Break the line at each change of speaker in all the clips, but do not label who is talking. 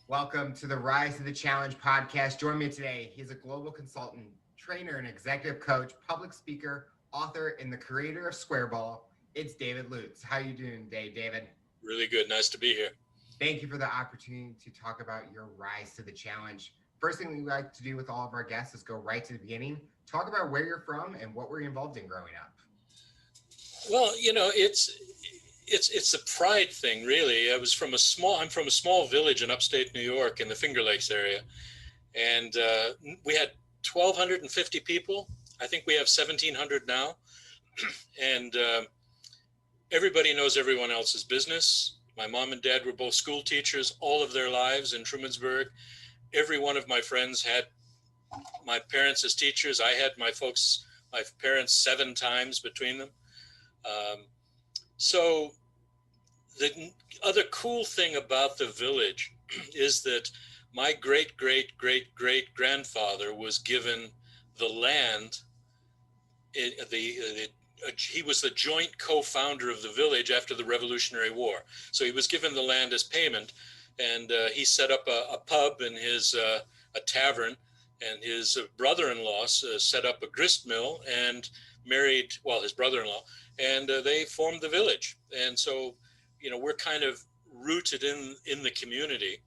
Welcome to the Rise to the Challenge podcast. Join me today. He's a global consultant, trainer, and executive coach, public speaker, author, and the creator of Squareball. It's David Lutes. How are you doing today, David?
Really good. Nice to be here.
Thank you for the opportunity to talk about your rise to the challenge. First thing we like to do with all of our guests is go right to the beginning. Talk about where you're from and what were you involved in growing up.
Well, it's a pride thing, really. I'm from a small village in upstate New York in the Finger Lakes area, and we had 1,250 people. I think we have 1,700 now, and everybody knows everyone else's business. My mom and dad were both school teachers all of their lives in Trumansburg. Every one of my friends had my parents as teachers. I had my parents 7 times between them. So the other cool thing about the village is that my great great great great grandfather was given the land. He was the joint co-founder of the village after the Revolutionary War. So he was given the land as payment, and he set up a pub and a tavern, and his brother-in-law set up a grist mill and married, well, his brother-in-law, and they formed the village. And so, we're kind of rooted in the community,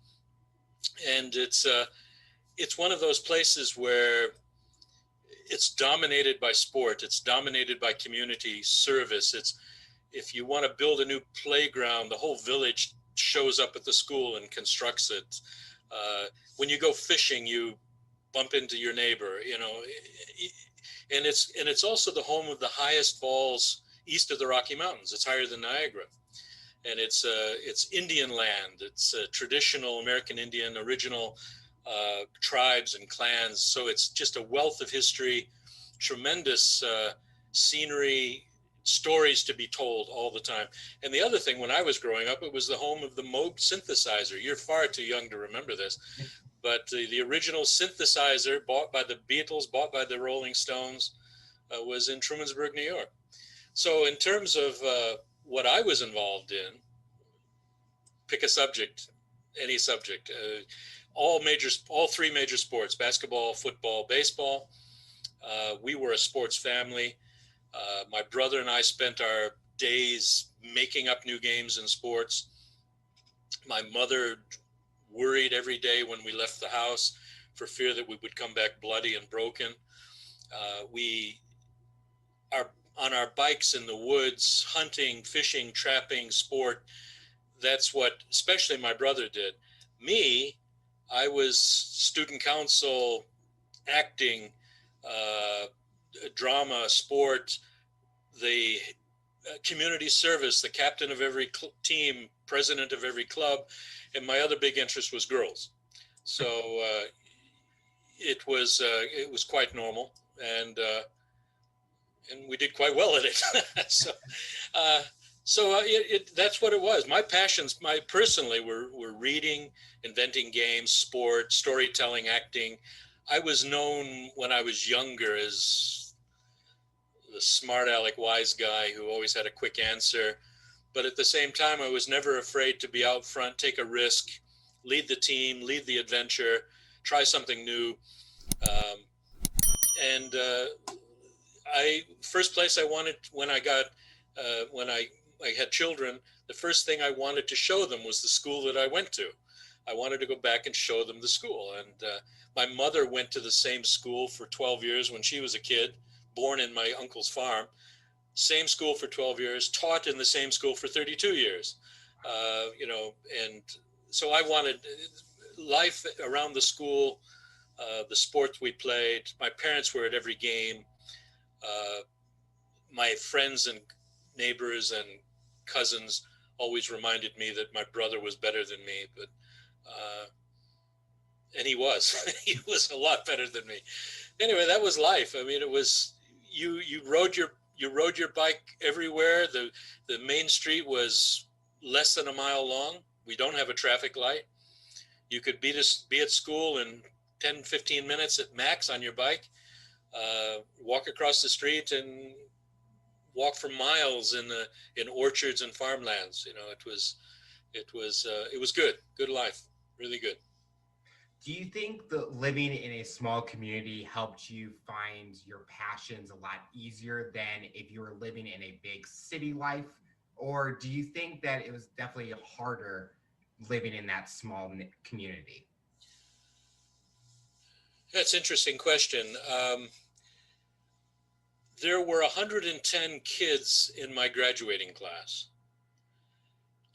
and it's one of those places where it's dominated by sport. It's dominated by community service. If you want to build a new playground, the whole village shows up at the school and constructs it. When you go fishing, you bump into your neighbor, and it's also the home of the highest falls east of the Rocky Mountains. It's higher than Niagara, and it's Indian land. It's traditional American Indian original tribes and clans. So it's just a wealth of history, tremendous scenery, stories to be told all the time. And the other thing, when I was growing up, it was the home of the Moog synthesizer. You're far too young to remember this, but the original synthesizer bought by the Beatles, bought by the Rolling Stones, was in Trumansburg, New York. So in terms of what I was involved in, pick a subject, any subject, all 3 major sports: basketball, football, baseball. We were a sports family. My brother and I spent our days making up new games in sports. My mother worried every day when we left the house for fear that we would come back bloody and broken. We are on our bikes in the woods, hunting, fishing, trapping, sport. That's what especially my brother did. Me, I was student council, acting, drama, sport, the community service, the captain of every team, president of every club, and my other big interest was girls. So it was quite normal, and we did quite well at it. That's what it was. My passions, personally, were reading, inventing games, sport, storytelling, acting. I was known when I was younger as the smart aleck wise guy who always had a quick answer. But at the same time, I was never afraid to be out front, take a risk, lead the team, lead the adventure, try something new. First place I wanted when I had children, the first thing I wanted to show them was the school that I went to. I wanted to go back and show them the school. And my mother went to the same school for 12 years when she was a kid, born in my uncle's farm. Same school for 12 years, taught in the same school for 32 years. And so I wanted life around the school, the sports we played. My parents were at every game. My friends and neighbors and cousins always reminded me that my brother was better than me, and he was. He was a lot better than me. Anyway, that was life. I mean, it was you rode your bike everywhere. The main street was less than a mile long. We don't have a traffic light. You could be at school in 10, 15 minutes at max on your bike. Walk across the street and walk for miles in orchards and farmlands. It was good life, really good.
Do you think that living in a small community helped you find your passions a lot easier than if you were living in a big city life? Or do you think that it was definitely harder living in that small community?
That's an interesting question. There were 110 kids in my graduating class.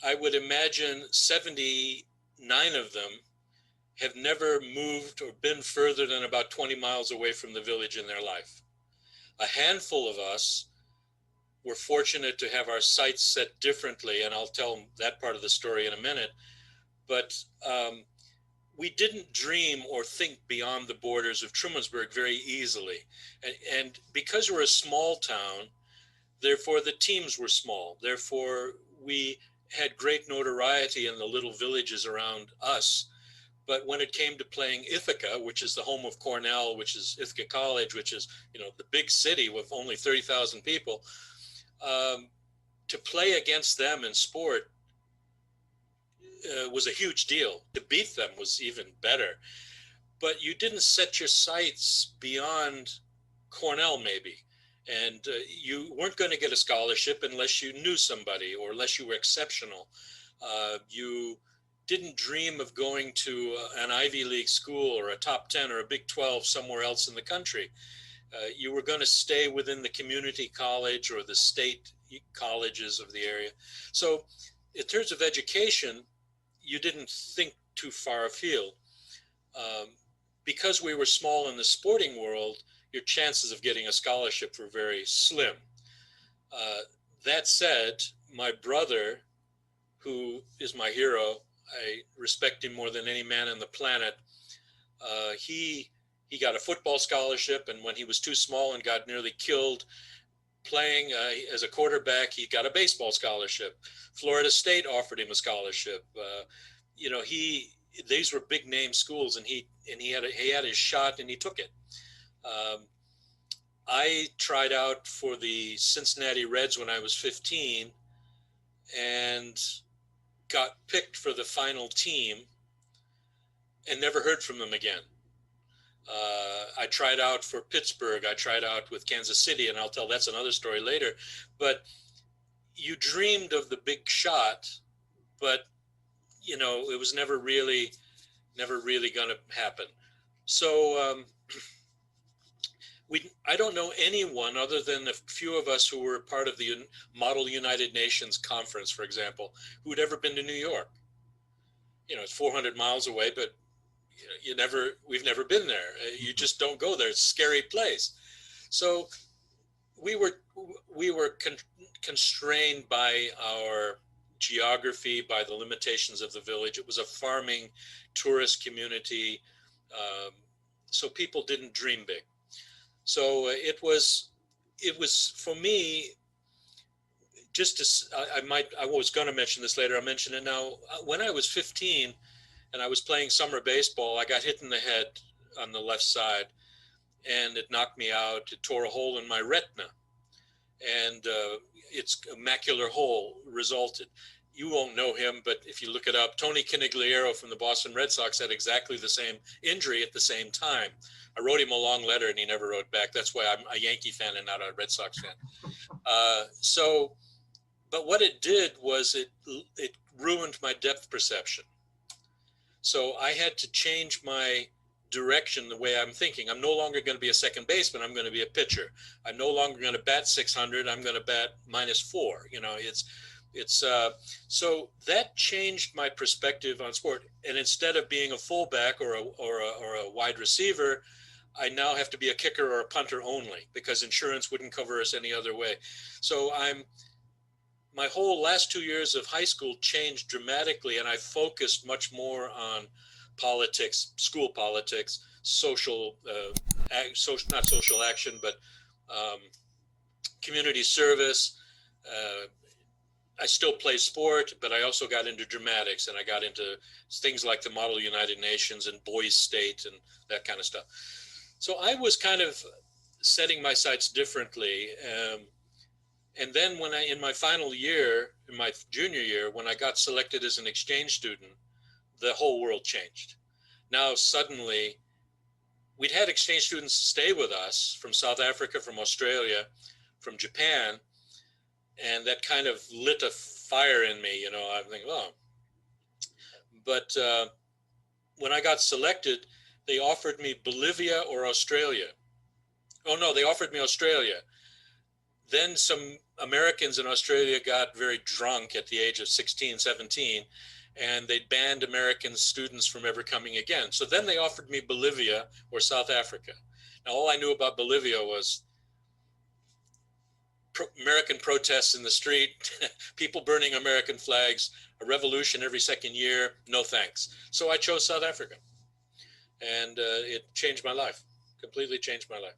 I would imagine 79 of them have never moved or been further than about 20 miles away from the village in their life. A handful of us were fortunate to have our sights set differently, and I'll tell that part of the story in a minute. But we didn't dream or think beyond the borders of Trumansburg very easily. And because we're a small town, therefore the teams were small. Therefore, we had great notoriety in the little villages around us. But when it came to playing Ithaca, which is the home of Cornell, which is Ithaca College, which is, the big city with only 30,000 people, to play against them in sport was a huge deal. To beat them was even better. But you didn't set your sights beyond Cornell, maybe. And you weren't going to get a scholarship unless you knew somebody or unless you were exceptional. You didn't dream of going to an Ivy League school or a top 10 or a Big 12 somewhere else in the country. You were going to stay within the community college or the state colleges of the area. So in terms of education, you didn't think too far afield. Because we were small in the sporting world, your chances of getting a scholarship were very slim. That said, my brother, who is my hero, I respect him more than any man on the planet. He got a football scholarship, and when he was too small and got nearly killed playing as a quarterback, he got a baseball scholarship. Florida State offered him a scholarship. These were big name schools, and he had his shot, and he took it. I tried out for the Cincinnati Reds when I was 15, and got picked for the final team, and never heard from them again. I tried out for Pittsburgh. I tried out with Kansas City, and I'll tell that's another story later. But you dreamed of the big shot, but it was never really going to happen. So I don't know anyone other than a few of us who were part of the Model United Nations Conference, for example, who had ever been to New York. It's 400 miles away, but we've never been there. You just don't go there. It's a scary place. So we were constrained by our geography, by the limitations of the village. It was a farming tourist community. So people didn't dream big. So it was for me, I was going to mention this later. I'll mention it now. When I was 15 and I was playing summer baseball, I got hit in the head on the left side, and it knocked me out. It tore a hole in my retina, and its macular hole resulted. You won't know him, but if you look it up, Tony Conigliaro from the Boston Red Sox had exactly the same injury at the same time. I wrote him a long letter, and he never wrote back. That's why I'm a Yankee fan and not a Red Sox fan. But what it did was it ruined my depth perception. So I had to change my direction, the way I'm thinking. I'm no longer going to be a second baseman. I'm going to be a pitcher. I'm no longer going to bat 600. I'm going to bat -4. So that changed my perspective on sport. And instead of being a fullback or a wide receiver, I now have to be a kicker or a punter only, because insurance wouldn't cover us any other way. So my whole last 2 years of high school changed dramatically, and I focused much more on politics, school politics, not social action, but community service. I still play sport, but I also got into dramatics, and I got into things like the Model United Nations and Boys State and that kind of stuff. So I was kind of setting my sights differently. And then in my final year, in my junior year, when I got selected as an exchange student, the whole world changed. now suddenly we'd had exchange students stay with us from South Africa, from Australia, from Japan, and that kind of lit a fire in me. I'm thinking, oh, but when I got selected, they offered me Bolivia or Australia. Oh no, they offered me Australia. Then some Americans in Australia got very drunk at the age of 16, 17, and they banned American students from ever coming again. So then they offered me Bolivia or South Africa. Now, all I knew about Bolivia was American protests in the street, people burning American flags, a revolution every second year. No thanks. So I chose South Africa, and it changed my life, completely changed my life.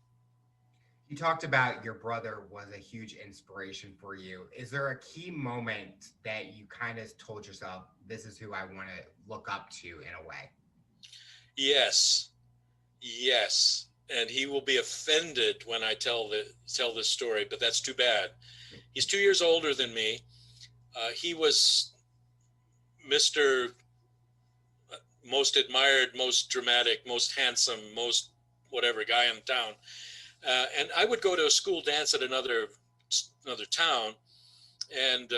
You talked about your brother was a huge inspiration for you. Is there a key moment that you kind of told yourself, this is who I want to look up to in a way?
Yes. And he will be offended when I tell this story, but that's too bad. He's 2 years older than me. He was Mr. Most admired, most dramatic, most handsome, most whatever guy in town. And I would go to a school dance at another town, and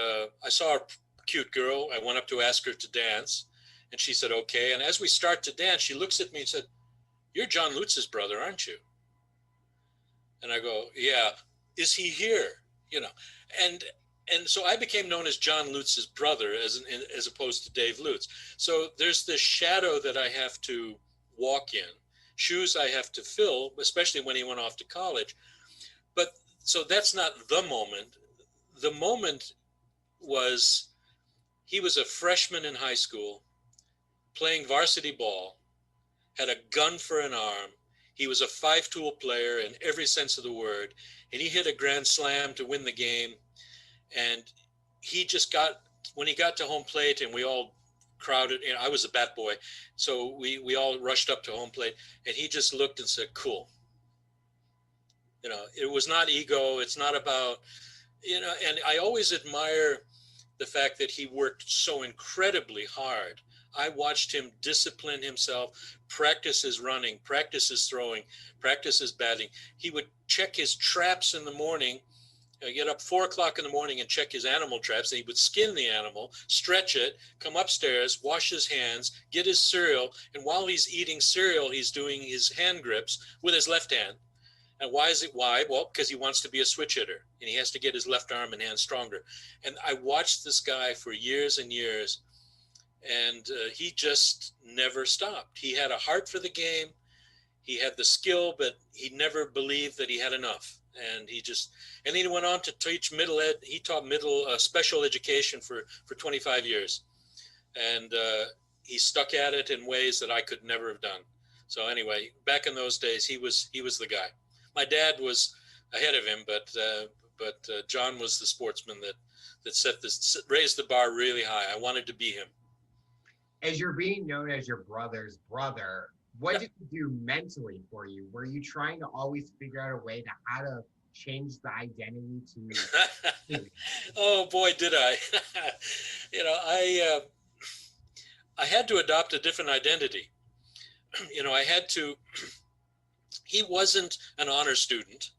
I saw a cute girl. I went up to ask her to dance, and she said, okay. And as we start to dance, she looks at me and said, "You're John Lutz' brother, aren't you?" And I go, "Yeah." "Is he here?" And so I became known as John Lutz's brother as opposed to Dave Lutz. So there's this shadow that I have to walk in, shoes I have to fill, especially when he went off to college. But so that's not the moment. The moment was he was a freshman in high school playing varsity ball, had a gun for an arm. He was a five-tool player in every sense of the word, and he hit a grand slam to win the game. And he just when he got to home plate, and we all crowded, I was a bat boy, so we all rushed up to home plate, and he just looked and said, "Cool." It was not ego. It's not about, and I always admire the fact that he worked so incredibly hard. I watched him discipline himself, practice his running, practice his throwing, practice his batting. He would check his traps in the morning, get up 4:00 in the morning and check his animal traps. And he would skin the animal, stretch it, come upstairs, wash his hands, get his cereal. And while he's eating cereal, he's doing his hand grips with his left hand. And why? Well, because he wants to be a switch hitter, and he has to get his left arm and hand stronger. And I watched this guy for years and years, and he just never stopped. He had a heart for the game. He had the skill, but he never believed that he had enough. And then he went on to teach middle ed. He taught special education for 25 years. And he stuck at it in ways that I could never have done. So anyway, back in those days, he was the guy. My dad was ahead of him, but John was the sportsman that raised the bar really high. I wanted to be him.
As you're being known as your brother's brother, what did you do mentally for you? Were you trying to always figure out a way to how to change the identity to?
Oh boy, did I! I had to adopt a different identity. I had to. He wasn't an honor student.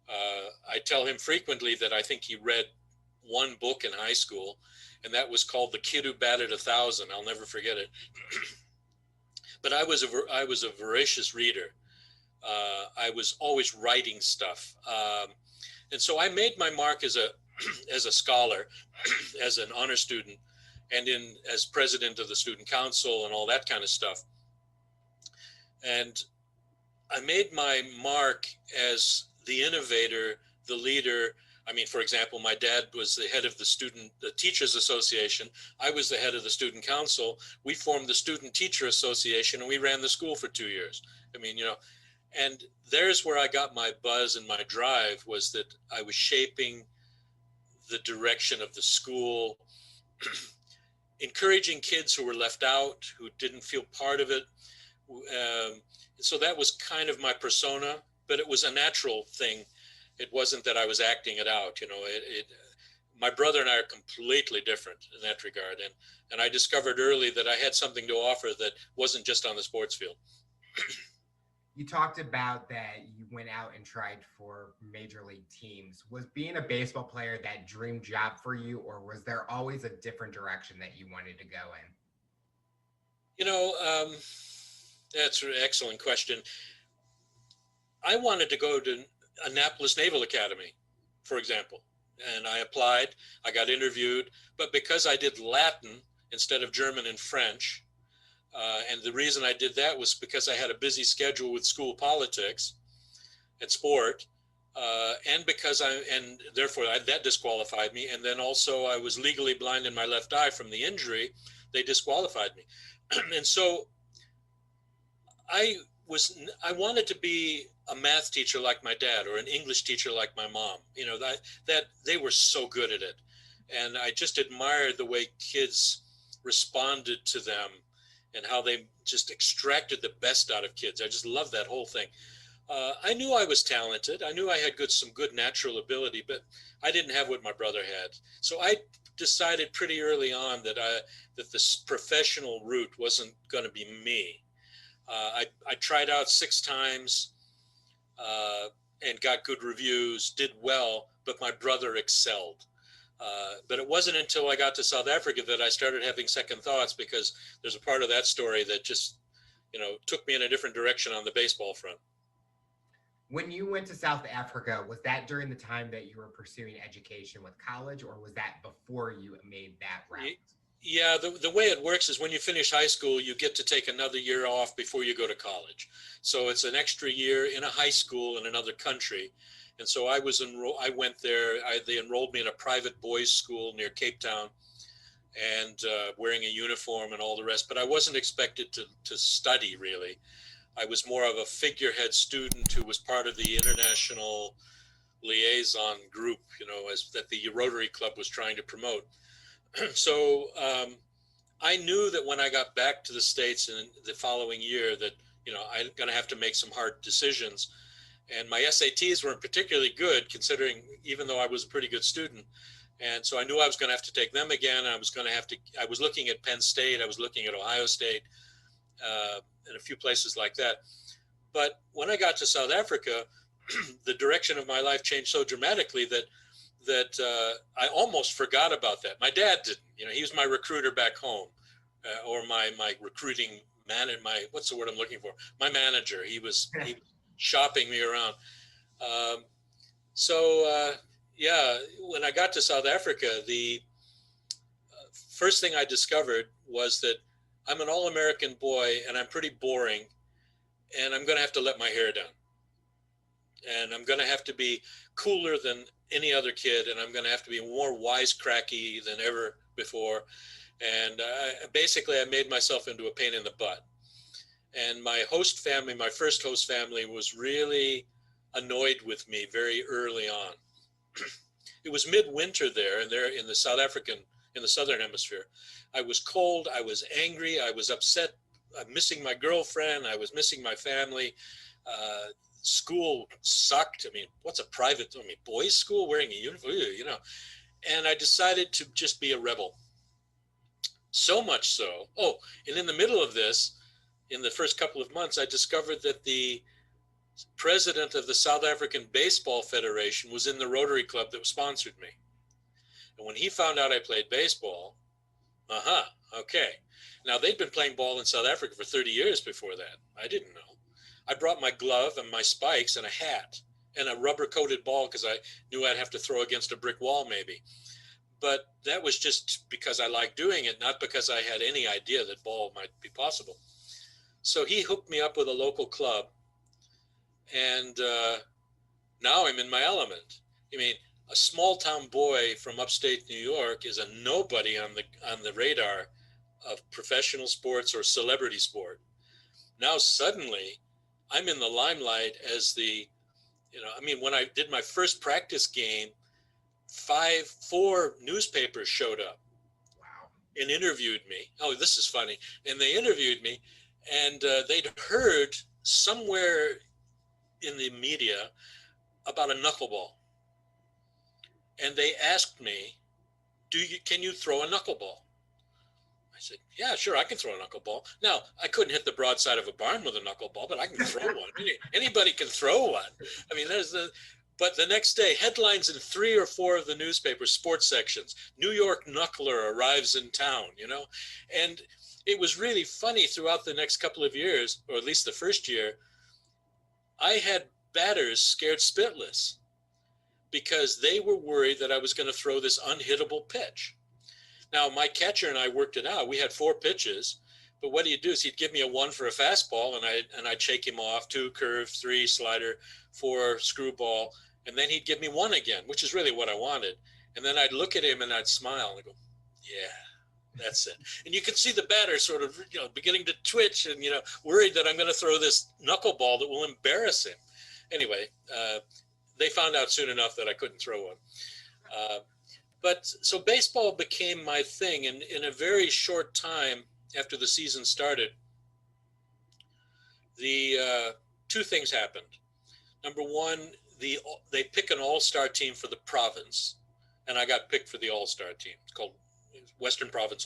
I tell him frequently that I think he read one book in high school, and that was called The Kid Who Batted 1,000. I'll never forget it. But I was a voracious reader. I was always writing stuff, and so I made my mark as a scholar, as an honor student, and as president of the student council and all that kind of stuff. And I made my mark as the innovator, the leader. I mean, for example, my dad was the head of the Teachers Association. I was the head of the Student Council. We formed the Student Teacher Association, and we ran the school for 2 years. I mean, and there's where I got my buzz and my drive, was that I was shaping the direction of the school, encouraging kids who were left out, who didn't feel part of it. So that was kind of my persona, but it was a natural thing. It wasn't that I was acting it out. my brother and I are completely different in that regard. And I discovered early that I had something to offer that wasn't just on the sports field.
You talked about that you went out and tried for major league teams. Was being a baseball player that dream job for you, or was there always a different direction that you wanted to go in?
You know, that's an excellent question. I wanted to go to Annapolis Naval Academy, for example, and I applied. I got interviewed, but because I did Latin instead of German and French, and the reason I did that was because I had a busy schedule with school politics and sport, and therefore that disqualified me. And then also I was legally blind in my left eye from the injury. They disqualified me, and so I I wanted to be a math teacher like my dad or an English teacher like my mom. You know, that they were so good at it, and I just admired the way kids responded to them and how they just extracted the best out of kids. I just love that whole thing. I knew I was talented. I knew I had some good natural ability, but I didn't have what my brother had. So I decided pretty early on that this professional route wasn't going to be me. I tried out 6 times and got good reviews, did well, but my brother excelled. But it wasn't until I got to South Africa that I started having second thoughts, because there's a part of that story that just, took me in a different direction on the baseball front.
When you went to South Africa, was that during the time that you were pursuing education with college, or was that before you made that route?
Yeah, the way it works is when you finish high school, you get to take another year off before you go to college. So it's an extra year in a high school in another country. And so I went there. They enrolled me in a private boys' school near Cape Town, and wearing a uniform and all the rest. But I wasn't expected to study, really. I was more of a figurehead student who was part of the international liaison group, that the Rotary Club was trying to promote. So I knew that when I got back to the States in the following year that, I'm going to have to make some hard decisions. And my SATs weren't particularly good, considering, even though I was a pretty good student. And so I knew I was going to have to take them again. I was looking at Penn State. I was looking at Ohio State, and a few places like that. But when I got to South Africa, the direction of my life changed so dramatically that I almost forgot about that. My dad didn't. He was my recruiter back home, or my recruiting man, and what's the word I'm looking for? My manager. He was shopping me around. Yeah, when I got to South Africa, the first thing I discovered was that I'm an all-American boy and I'm pretty boring, and I'm going to have to let my hair down. And I'm going to have to be cooler than any other kid, and I'm going to have to be more wisecracky than ever before. And basically, I made myself into a pain in the butt. And my first host family, was really annoyed with me very early on. It was midwinter there, and they're in the Southern Hemisphere. I was cold, I was angry, I was upset, I'm missing my girlfriend, I was missing my family. School sucked. I mean, what's a private, boys' school wearing a uniform, And I decided to just be a rebel. So much so. Oh, and in the middle of this, in the first couple of months, I discovered that the president of the South African Baseball Federation was in the Rotary Club that sponsored me. And when he found out I played baseball, okay. Now, they'd been playing ball in South Africa for 30 years before that. I didn't know. I brought my glove and my spikes and a hat and a rubber-coated ball because I knew I'd have to throw against a brick wall maybe. But that was just because I liked doing it, not because I had any idea that ball might be possible. So he hooked me up with a local club, and now I'm in my element. I mean, a small-town boy from upstate New York is a nobody on the radar of professional sports or celebrity sport. Now suddenly, I'm in the limelight as when I did my first practice game, 4 newspapers showed up.
Wow.
And interviewed me. Oh, this is funny. And they interviewed me, and they'd heard somewhere in the media about a knuckleball. And they asked me can you throw a knuckleball? I said, yeah, sure, I can throw a knuckleball. Now, I couldn't hit the broadside of a barn with a knuckleball, but I can throw one. Anybody can throw one. I mean, but the next day, headlines in 3 or 4 of the newspapers, sports sections, New York knuckler arrives in town, and it was really funny throughout the next couple of years, or at least the first year. I had batters scared spitless because they were worried that I was going to throw this unhittable pitch. Now, my catcher and I worked it out. We had 4 pitches, but what he'd do is he'd give me a 1 for a fastball, and I'd shake him off, 2 curve, 3 slider, 4 screwball, and then he'd give me 1 again, which is really what I wanted. And then I'd look at him and I'd smile and go, yeah, that's it. And you could see the batter sort of, beginning to twitch and, worried that I'm going to throw this knuckleball that will embarrass him. Anyway, they found out soon enough that I couldn't throw one. But so baseball became my thing, and in a very short time after the season started, the 2 things happened. Number one, they pick an all-star team for the province, and I got picked for the all-star team. It's called Western Province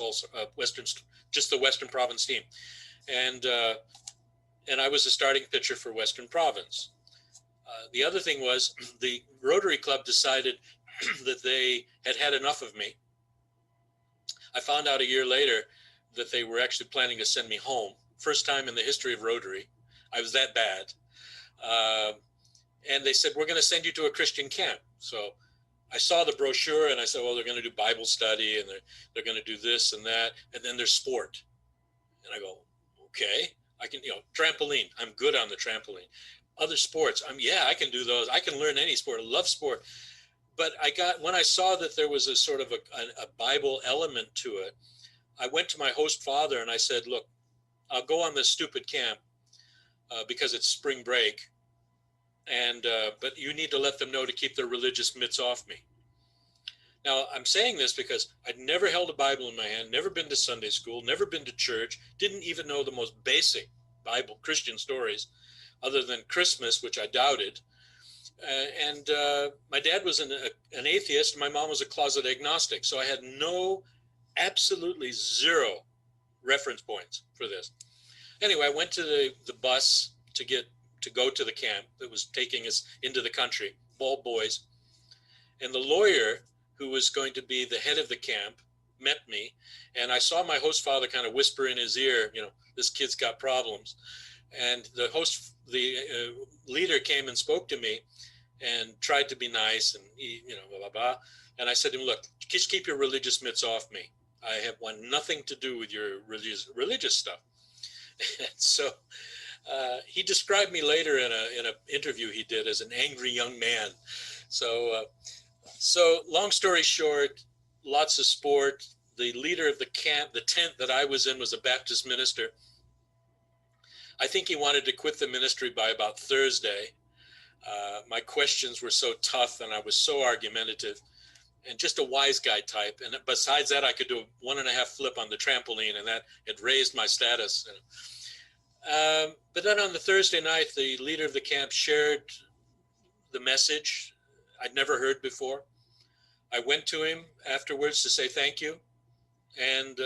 just the Western Province team, and I was a starting pitcher for Western Province. The other thing was the Rotary Club decided that they had enough of me. I found out a year later that they were actually planning to send me home. First time in the history of Rotary. I was that bad. And they said, we're going to send you to a Christian camp. So I saw the brochure and I said, well, they're going to do Bible study and they're going to do this and that. And then there's sport. And I go, okay, I can, trampoline. I'm good on the trampoline. Other sports, I can do those. I can learn any sport. I love sport. But when I saw that there was a sort of a Bible element to it, I went to my host father and I said, look, I'll go on this stupid camp because it's spring break. But you need to let them know to keep their religious mitts off me. Now, I'm saying this because I'd never held a Bible in my hand, never been to Sunday school, never been to church, didn't even know the most basic Bible Christian stories other than Christmas, which I doubted. My dad was an atheist. My mom was a closet agnostic. So I had absolutely zero reference points for this. Anyway, I went to the bus to go to the camp that was taking us into the country, bald boys. And the lawyer who was going to be the head of the camp met me. And I saw my host father kind of whisper in his ear, this kid's got problems. And the leader came and spoke to me and tried to be nice and blah, blah, blah. And I said to him, look, just keep your religious mitts off me. I want nothing to do with your religious stuff. And so he described me later in an interview he did as an angry young man. So long story short, lots of sport. The leader of the camp, the tent that I was in, was a Baptist minister. I think he wanted to quit the ministry by about Thursday. My questions were so tough and I was so argumentative and just a wise guy type. And besides that, I could do a 1.5 flip on the trampoline, and that had raised my status. But then on the Thursday night, the leader of the camp shared the message I'd never heard before. I went to him afterwards to say thank you, and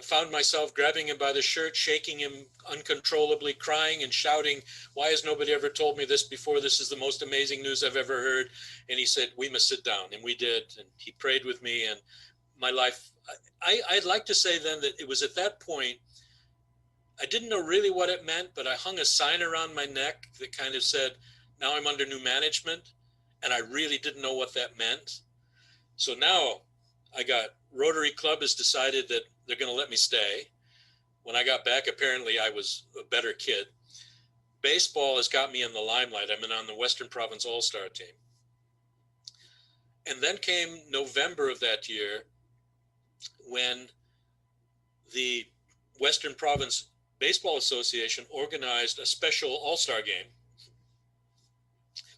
found myself grabbing him by the shirt, shaking him uncontrollably, crying and shouting, why has nobody ever told me this before? This is the most amazing news I've ever heard. And he said, we must sit down. And we did. And he prayed with me. And my life, I'd like to say then that it was at that point, I didn't know really what it meant, but I hung a sign around my neck that kind of said, now I'm under new management. And I really didn't know what that meant. So now I got Rotary Club has decided that they're going to let me stay. When I got back, apparently I was a better kid. Baseball has got me in the limelight. I've been on the Western Province All-Star team. And then came November of that year when the Western Province Baseball Association organized a special All-Star game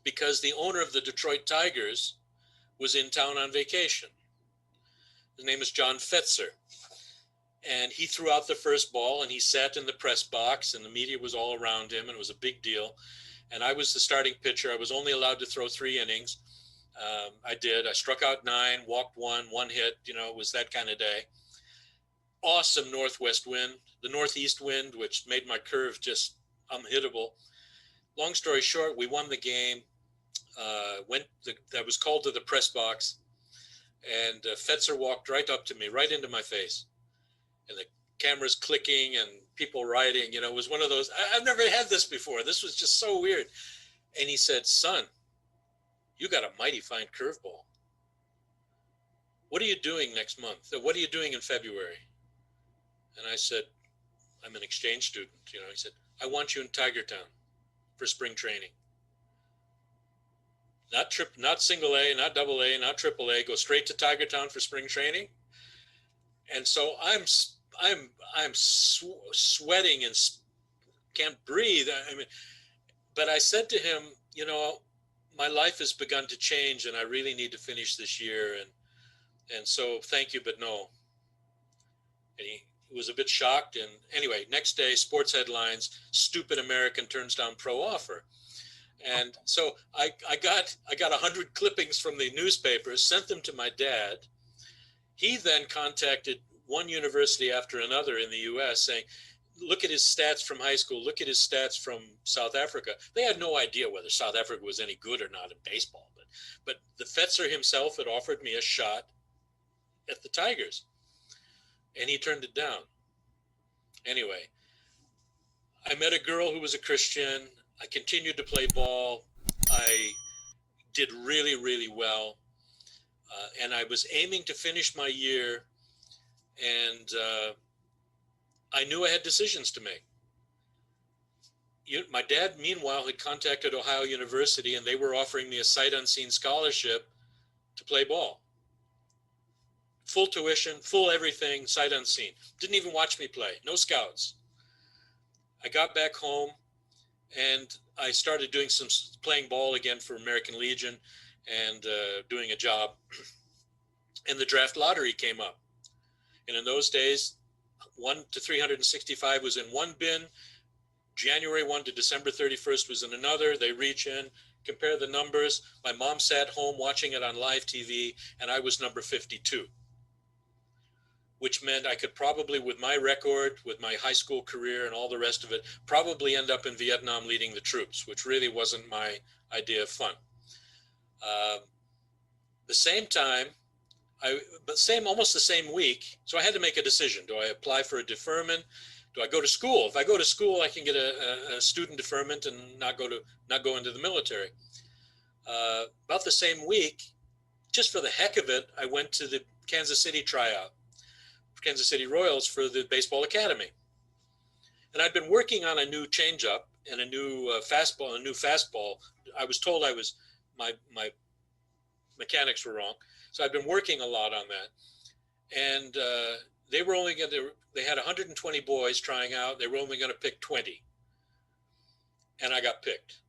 because the owner of the Detroit Tigers was in town on vacation. His name is John Fetzer. And he threw out the first ball and he sat in the press box and the media was all around him and it was a big deal. And I was the starting pitcher. I was only allowed to throw 3 innings. I did. I struck out 9, walked 1 hit. It was that kind of day. Awesome northwest wind, the northeast wind, which made my curve just unhittable. Long story short, we won the game. I was called to the press box, and Fetzer walked right up to me, right into my face, and the cameras clicking and people writing. It was one of those. I've never had this before. This was just so weird. And he said, "Son, you got a mighty fine curveball. What are you doing next month? What are you doing in February?" And I said, "I'm an exchange student." He said, "I want you in Tigertown for spring training. Not single A, not double A, not triple A. Go straight to Tigertown for spring training." And so I'm sweating and can't breathe. But I said to him, my life has begun to change, and I really need to finish this year. And so thank you, but no. And he was a bit shocked. And anyway, next day, sports headlines: "Stupid American turns down pro offer." And so I got 100 clippings from the newspapers, sent them to my dad. He then contacted one university after another in the U.S. saying, "Look at his stats from high school. Look at his stats from South Africa." They had no idea whether South Africa was any good or not in baseball. But the Fetzer himself had offered me a shot at the Tigers, and he turned it down. Anyway, I met a girl who was a Christian. I continued to play ball. I did really, really well. And I was aiming to finish my year, and I knew I had decisions to make. My dad, meanwhile, had contacted Ohio University, and they were offering me a sight unseen scholarship to play ball. Full tuition, full everything, sight unseen. Didn't even watch me play, no scouts. I got back home, and I started doing playing ball again for American Legion and doing a job. And the draft lottery came up. And in those days, 1 to 365 was in one bin. January 1 to December 31st was in another. They reach in, compare the numbers. My mom sat home watching it on live TV, and I was number 52, which meant I could probably, with my record, with my high school career and all the rest of it, probably end up in Vietnam leading the troops, which really wasn't my idea of fun. The same time, almost the same week, so I had to make a decision. Do I apply for a deferment? Do I go to school? If I go to school, I can get a student deferment and not go into the military. About the same week, just for the heck of it, I went to the Kansas City tryout, Kansas City Royals, for the baseball academy. And I'd been working on a new changeup and a new fastball. I was told my mechanics were wrong. So I'd been working a lot on that. And they had 120 boys trying out. They were only going to pick 20. And I got picked.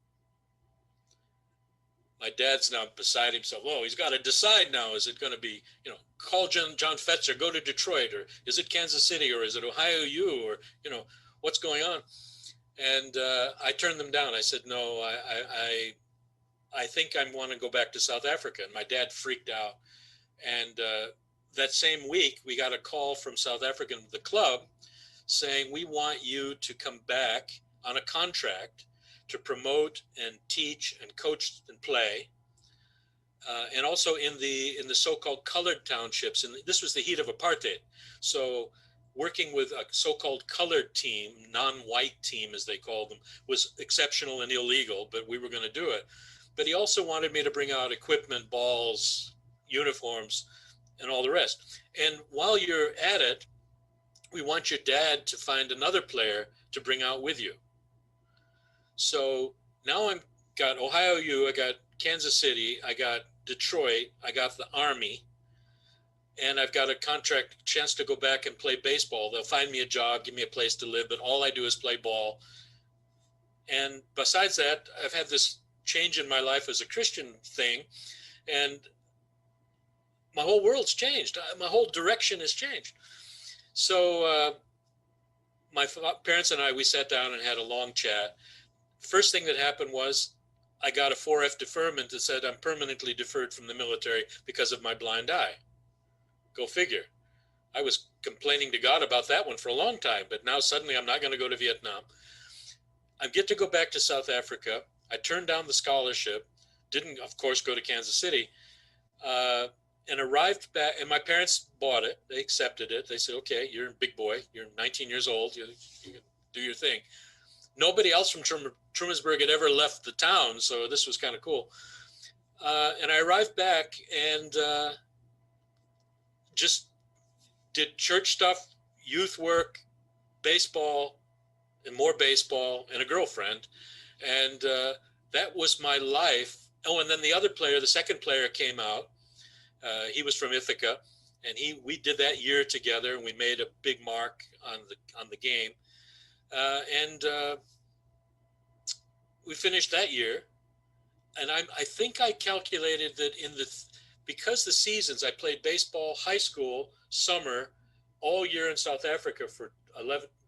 My dad's now beside himself. Oh, he's got to decide now. Is it going to be, call John Fetzer, go to Detroit, or is it Kansas City, or is it Ohio U, or, what's going on? And I turned them down. I said, no, I think I want to go back to South Africa. And my dad freaked out. And that same week, we got a call from South African, the club, saying, we want you to come back on a contract to promote and teach and coach and play. And also in the so-called colored townships. And this was the heat of apartheid. So working with a so-called colored team, non-white team as they called them, was exceptional and illegal, but we were going to do it. But he also wanted me to bring out equipment, balls, uniforms, and all the rest. And while you're at it, we want your dad to find another player to bring out with you. So now I've got Ohio U, I got Kansas City, I got Detroit, I got the Army, and I've got a contract chance to go back and play baseball. They'll find me a job, give me a place to live, but all I do is play ball. And besides that, I've had this change in my life as a Christian thing, and my whole world's changed. My whole direction has changed. So my parents and I, we sat down and had a long chat. First thing that happened was I got a 4F deferment that said I'm permanently deferred from the military because of my blind eye. Go figure. I was complaining to God about that one for a long time, but now suddenly I'm not going to go to Vietnam. I get to go back to South Africa. I turned down the scholarship, didn't, of course, go to Kansas City, uh, and arrived back. And my parents bought it. They accepted it. They said, okay, you're a big boy. You're 19 years old. You do your thing. Nobody else from Trumansburg had ever left the town, so this was kind of cool. And I arrived back and just did church stuff, youth work, baseball, and more baseball, and a girlfriend. And that was my life. Oh, and then the other player, the second player came out. He was from Ithaca, and we did that year together, and we made a big mark on the game. And we finished that year. And I think I calculated that because the seasons, I played baseball, high school, summer, all year in South Africa for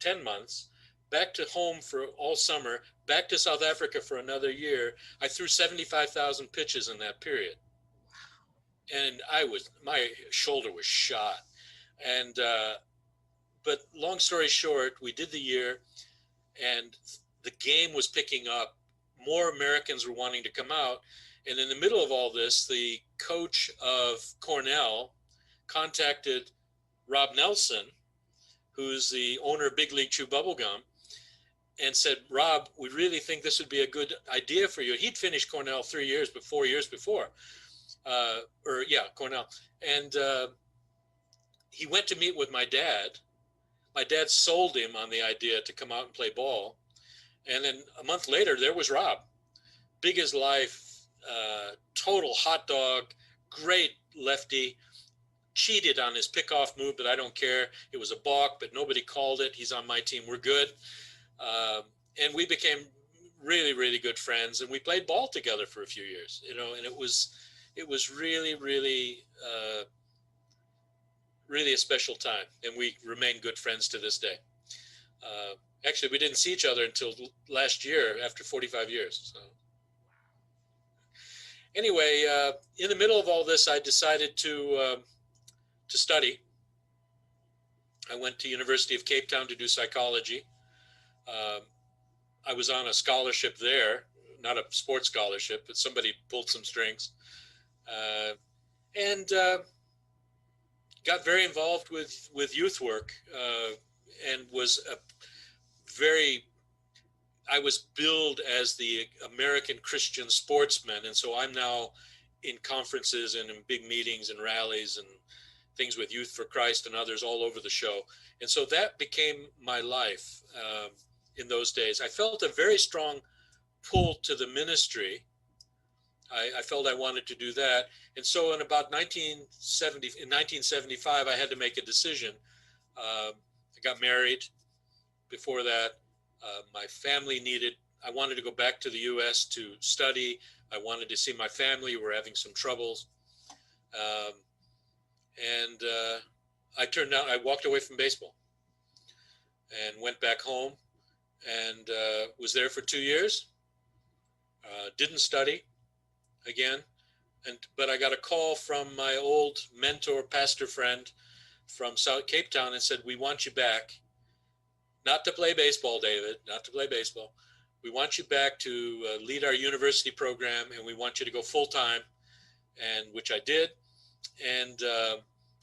10 months, back to home for all summer, back to South Africa for another year. I threw 75,000 pitches in that period. And my shoulder was shot. And, but long story short, we did the year and the game was picking up. More Americans were wanting to come out. And in the middle of all this, the coach of Cornell contacted Rob Nelson, who's the owner of Big League Chew Bubblegum, and said, Rob, we really think this would be a good idea for you. He'd finished Cornell 4 years before. Cornell. And he went to meet with my dad. My dad sold him on the idea to come out and play ball. And then a month later, there was Rob, big as life, total hot dog, great lefty, cheated on his pickoff move, but I don't care. It was a balk, but nobody called it. He's on my team. We're good. And we became really, really good friends, and we played ball together for a few years, and it was really, really, really a special time. And we remain good friends to this day. Actually, we didn't see each other until last year after 45 years. So. Anyway, in the middle of all this, I decided to study. I went to University of Cape Town to do psychology. I was on a scholarship there, not a sports scholarship, but somebody pulled some strings. And got very involved with youth work and I was billed as the American Christian sportsman. And so I'm now in conferences and in big meetings and rallies and things with Youth for Christ and others all over the show. And so that became my life in those days. I felt a very strong pull to the ministry. I felt I wanted to do that. And so in about 1975, I had to make a decision. I got married. Before that, my family I wanted to go back to the U.S. to study. I wanted to see my family. We were having some troubles. I walked away from baseball and went back home and was there for 2 years. Didn't study again. But I got a call from my old mentor, pastor friend from South Cape Town and said, we want you back. Not to play baseball, David, not to play baseball. We want you back to lead our university program, and we want you to go full-time, and which I did. And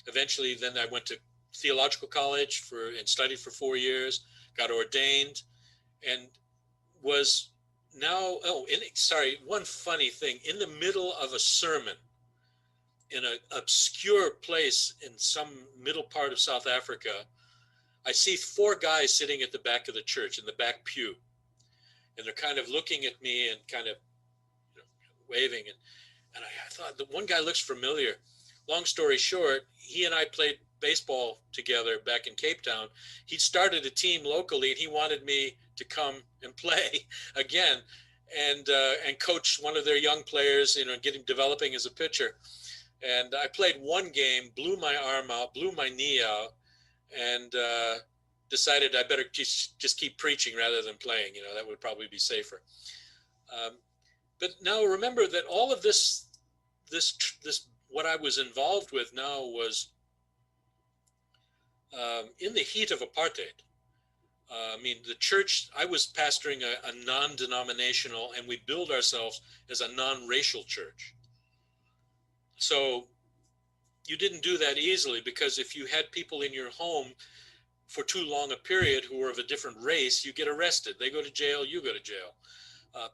eventually then I went to theological college and studied for 4 years, got ordained, and was now, one funny thing. In the middle of a sermon in an obscure place in some middle part of South Africa, I see 4 guys sitting at the back of the church in the back pew. And they're kind of looking at me and kind of waving. And I thought, the one guy looks familiar. Long story short, he and I played baseball together back in Cape Town. He started a team locally and he wanted me to come and play again and coach one of their young players, developing as a pitcher. And I played one game, blew my arm out, blew my knee out, and decided I better just keep preaching rather than playing. That would probably be safer. But now remember that all of this what I was involved with now was in the heat of apartheid. I mean, the church, I was pastoring a non-denominational, and we billed ourselves as a non-racial church. So you didn't do that easily, because if you had people in your home for too long a period who were of a different race, you get arrested. They go to jail, you go to jail.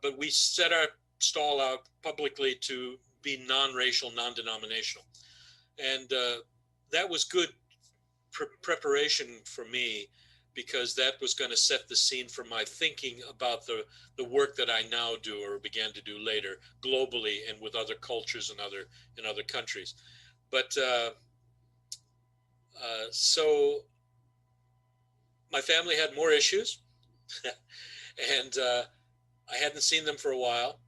But we set our stall out publicly to be non-racial, non-denominational. And that was good preparation for me, because that was going to set the scene for my thinking about the work that I now do, or began to do later, globally and with other cultures and other countries. But so my family had more issues, and I hadn't seen them for a while.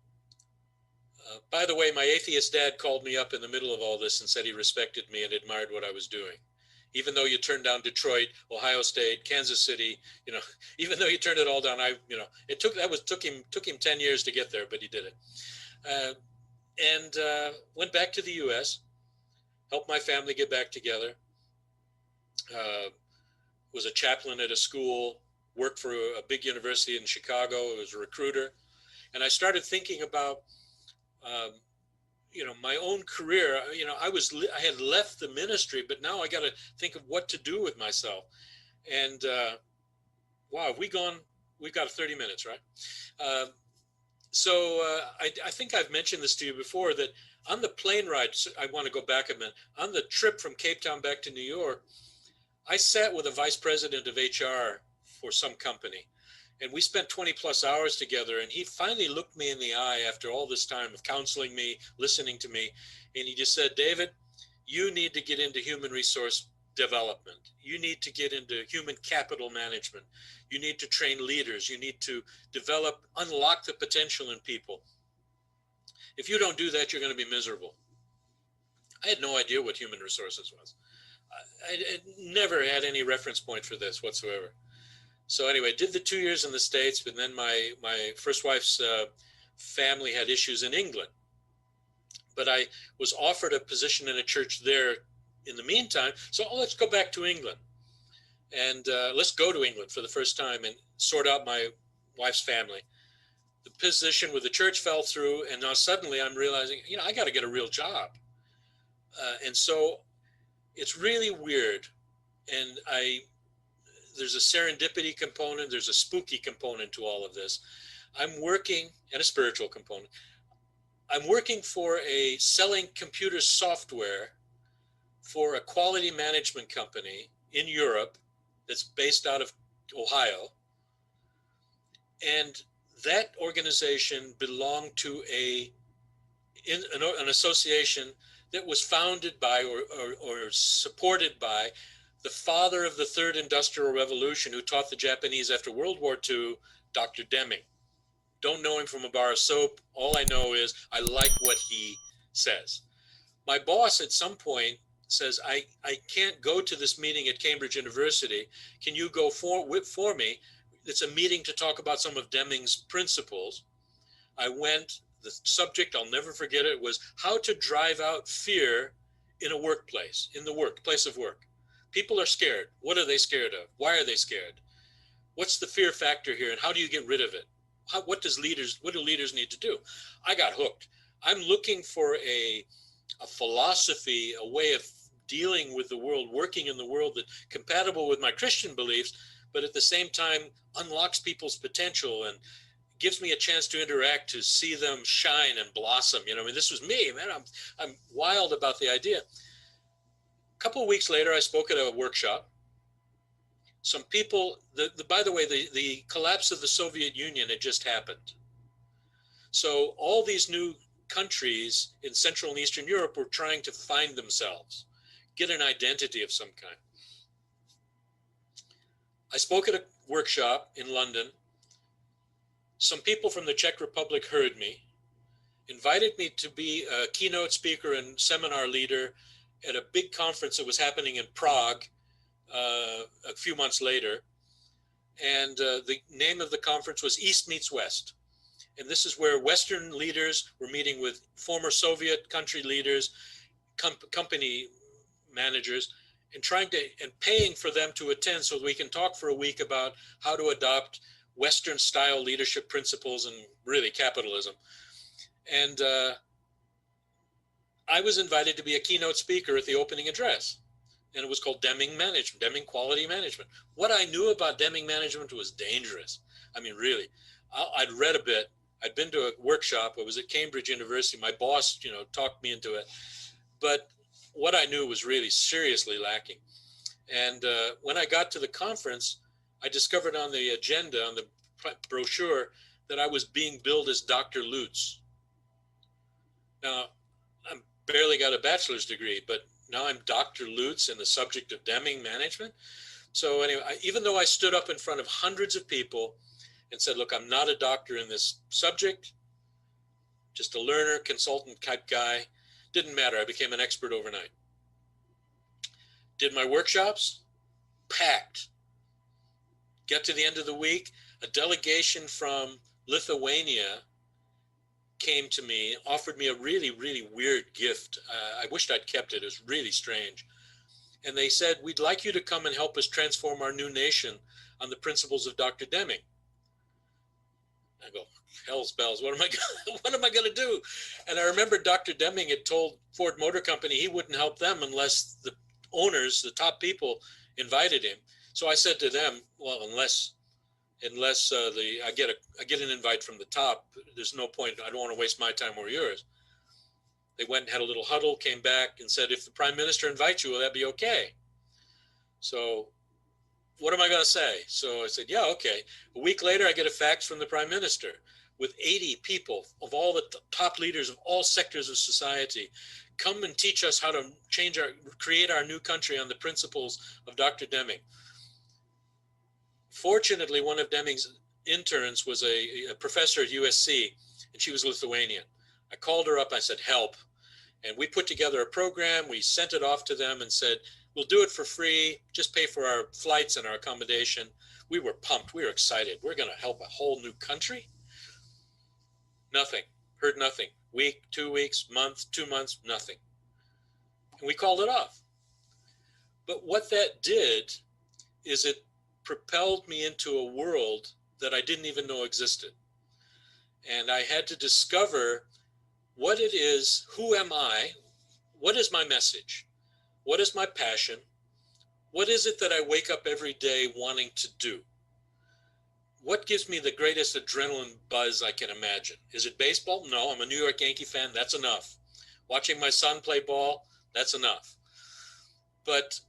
By the way, my atheist dad called me up in the middle of all this and said he respected me and admired what I was doing. Even though you turned down Detroit, Ohio State, Kansas City, even though you turned it all down, it took him 10 years to get there, but he did it. And went back to the U.S., helped my family get back together. Was a chaplain at a school, worked for a big university in Chicago, was a recruiter. And I started thinking about, my own career. I had left the ministry, but now I got to think of what to do with myself. And wow, we've got 30 minutes, right? So I think I've mentioned this to you before, that on the plane ride, I want to go back a minute, on the trip from Cape Town back to New York, I sat with a vice president of HR for some company, and we spent 20 plus hours together. And he finally looked me in the eye after all this time of counseling me, listening to me. And he just said, David, you need to get into human resource development. You need to get into human capital management. You need to train leaders. You need to unlock the potential in people. If you don't do that, you're going to be miserable. I had no idea what human resources was. I never had any reference point for this whatsoever. So anyway, did the 2 years in the States, but then my first wife's family had issues in England. But I was offered a position in a church there in the meantime. So let's go back to England. And let's go to England for the first time and sort out my wife's family. The position with the church fell through, and now suddenly I'm realizing, I got to get a real job. And so it's really weird. And there's a serendipity component, there's a spooky component to all of this. I'm working, and a spiritual component. I'm working for selling computer software for a quality management company in Europe that's based out of Ohio. And that organization belonged to an association that was founded by or supported by the father of the third industrial revolution, who taught the Japanese after World War II, Dr. Deming. Don't know him from a bar of soap. All I know is I like what he says. My boss at some point says, I can't go to this meeting at Cambridge University. Can you go for me? It's a meeting to talk about some of Deming's principles. I went. The subject, I'll never forget it, was how to drive out fear in a workplace, in the place of work. People are scared. What are they scared of? Why are they scared? What's the fear factor here, and how do you get rid of it? What do leaders need to do? I got hooked. I'm looking for a philosophy, a way of dealing with the world, working in the world that compatible with my Christian beliefs, but at the same time unlocks people's potential and gives me a chance to interact, to see them shine and blossom. This was me, man. I'm wild about the idea. A couple of weeks later, I spoke at a workshop. Some people, by the way, the collapse of the Soviet Union had just happened. So all these new countries in Central and Eastern Europe were trying to find themselves, get an identity of some kind. I spoke at a workshop in London. Some people from the Czech Republic heard me, invited me to be a keynote speaker and seminar leader at a big conference that was happening in Prague a few months later. And the name of the conference was East Meets West. And this is where Western leaders were meeting with former Soviet country leaders, company managers, and paying for them to attend so we can talk for a week about how to adopt Western style leadership principles and really capitalism. And I was invited to be a keynote speaker at the opening address. And it was called Deming Management, Deming Quality Management. What I knew about Deming Management was dangerous. I mean, really, I'd read a bit. I'd been to a workshop. I was at Cambridge University. My boss, talked me into it. But what I knew was really seriously lacking. And when I got to the conference, I discovered on the agenda, on the brochure, that I was being billed as Dr. Lutes. Now, I barely got a bachelor's degree, but now I'm Dr. Lutz in the subject of Deming Management. So anyway, even though I stood up in front of hundreds of people and said, look, I'm not a doctor in this subject, just a learner, consultant type guy, didn't matter. I became an expert overnight. Did my workshops, packed. Get to the end of the week, a delegation from Lithuania came to me, offered me a really, really weird gift. I wished I'd kept it. It was really strange. And they said, we'd like you to come and help us transform our new nation on the principles of Dr. Deming. I go, hell's bells, what am I going to do? And I remember Dr. Deming had told Ford Motor Company he wouldn't help them unless the owners, the top people, invited him. So I said to them, well, unless I get an invite from the top, there's no point. I don't want to waste my time or yours. They went and had a little huddle, came back and said, if the prime minister invites you, will that be okay? So what am I going to say? So I said, yeah, okay. A week later, I get a fax from the prime minister with 80 people of all the top leaders of all sectors of society. Come and teach us how to create our new country on the principles of Dr. Deming. Fortunately, one of Deming's interns was a professor at USC, and she was Lithuanian. I called her up, I said, help. And we put together a program, we sent it off to them and said, we'll do it for free, just pay for our flights and our accommodation. We were pumped, we were excited. We're gonna help a whole new country? Nothing, heard nothing. Week, 2 weeks, month, 2 months, nothing. And we called it off. But what that did is it propelled me into a world that I didn't even know existed. And I had to discover what it is, who am I, what is my message, what is my passion, what is it that I wake up every day wanting to do? What gives me the greatest adrenaline buzz I can imagine? Is it baseball? No, I'm a New York Yankee fan, that's enough. Watching my son play ball, that's enough. But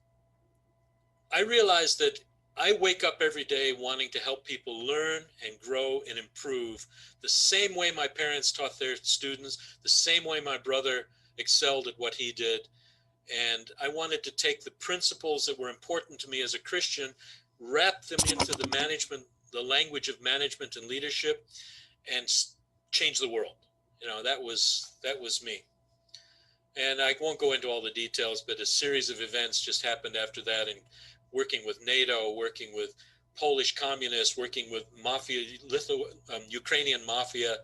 I realized that I wake up every day wanting to help people learn and grow and improve the same way my parents taught their students, the same way my brother excelled at what he did. And I wanted to take the principles that were important to me as a Christian, wrap them into the language of management and leadership, and change the world. That was me. And I won't go into all the details, but a series of events just happened after that, and working with NATO, working with Polish communists, working with mafia, Ukrainian mafia,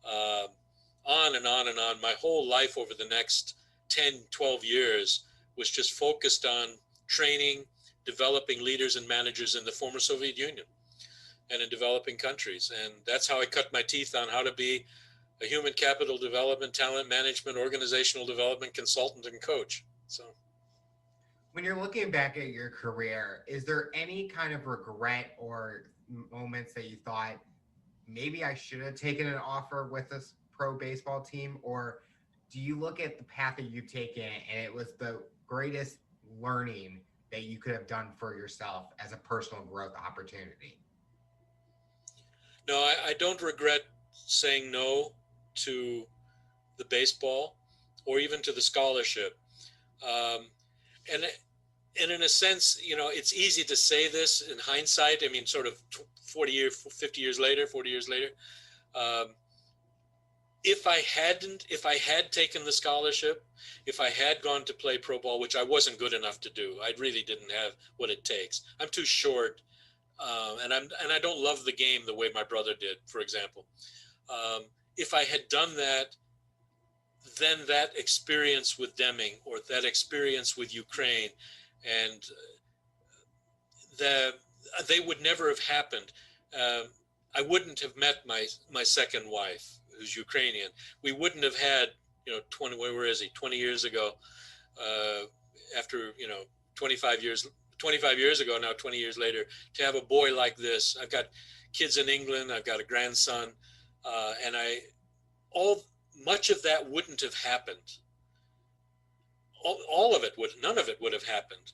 on and on and on. My whole life over the next 10, 12 years was just focused on training, developing leaders and managers in the former Soviet Union and in developing countries. And that's how I cut my teeth on how to be a human capital development, talent management, organizational development consultant and coach. So.
When you're looking back at your career, is there any kind of regret or moments that you thought, maybe I should have taken an offer with this pro baseball team? Or do you look at the path that you've taken and it was the greatest learning that you could have done for yourself as a personal growth opportunity?
No, I don't regret saying no to the baseball or even to the scholarship. And in a sense, it's easy to say this in hindsight. I mean, sort of 40 years, 50 years later, 40 years later. If I had taken the scholarship, if I had gone to play pro ball, which I wasn't good enough to do, I really didn't have what it takes. I'm too short, and I don't love the game the way my brother did, for example. If I had done that, then that experience with Deming or that experience with Ukraine, and the they would never have happened. Um, I wouldn't have met my second wife, who's Ukrainian. We wouldn't have had 20. Where is he? 20 years ago, uh, after 25 years ago now, 20 years later, to have a boy like this. I've got kids in England. I've got a grandson, and all much of that wouldn't have happened. All of it would, none of it would have happened.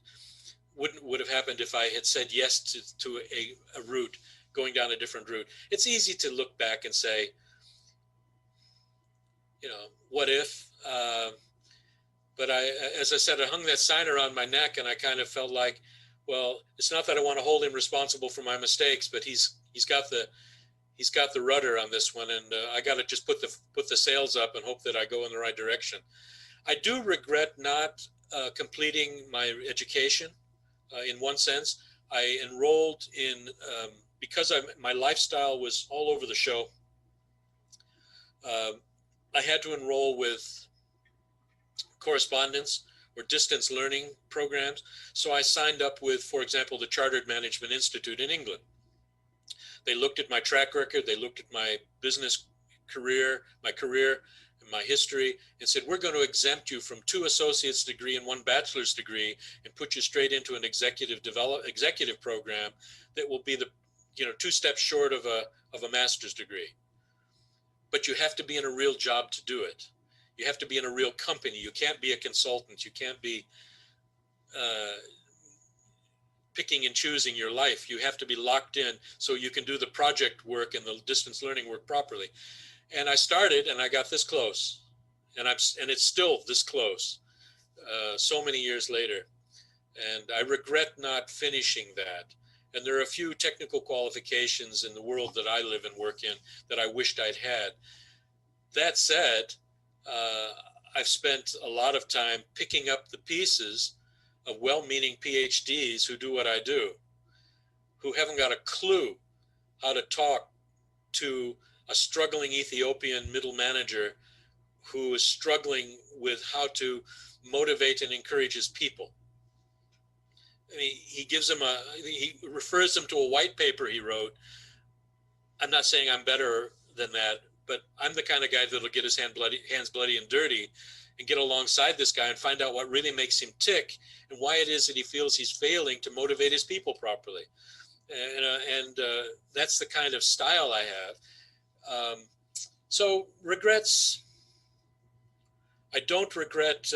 Would have happened if I had said yes to a route, going down a different route. It's easy to look back and say, what if? But as I said, I hung that sign around my neck, and I kind of felt like, well, it's not that I want to hold him responsible for my mistakes, but he's got the rudder on this one, and I got to just put the sails up and hope that I go in the right direction. I do regret not completing my education. In one sense, I enrolled in because my lifestyle was all over the show. I had to enroll with correspondence or distance learning programs. So I signed up with, for example, the Chartered Management Institute in England. They looked at my track record, they looked at my business career, and my history, and said, we're going to exempt you from 2 associate's degree and 1 bachelor's degree and put you straight into an executive program that will be 2 steps short of a master's degree. But you have to be in a real job to do it. You have to be in a real company. You can't be a consultant. You can't be picking and choosing your life. You have to be locked in so you can do the project work and the distance learning work properly. And I started, and I got this close, and it's still this close, so many years later. And I regret not finishing that. And there are a few technical qualifications in the world that I live and work in that I wished I'd had. That said, I've spent a lot of time picking up the pieces of well-meaning PhDs who do what I do, who haven't got a clue how to talk to a struggling Ethiopian middle manager who is struggling with how to motivate and encourage his people. I mean, he refers them to a white paper he wrote. I'm not saying I'm better than that, but I'm the kind of guy that'll get his hands bloody and dirty and get alongside this guy and find out what really makes him tick and why it is that he feels he's failing to motivate his people properly. And that's the kind of style I have. So regrets, I don't regret.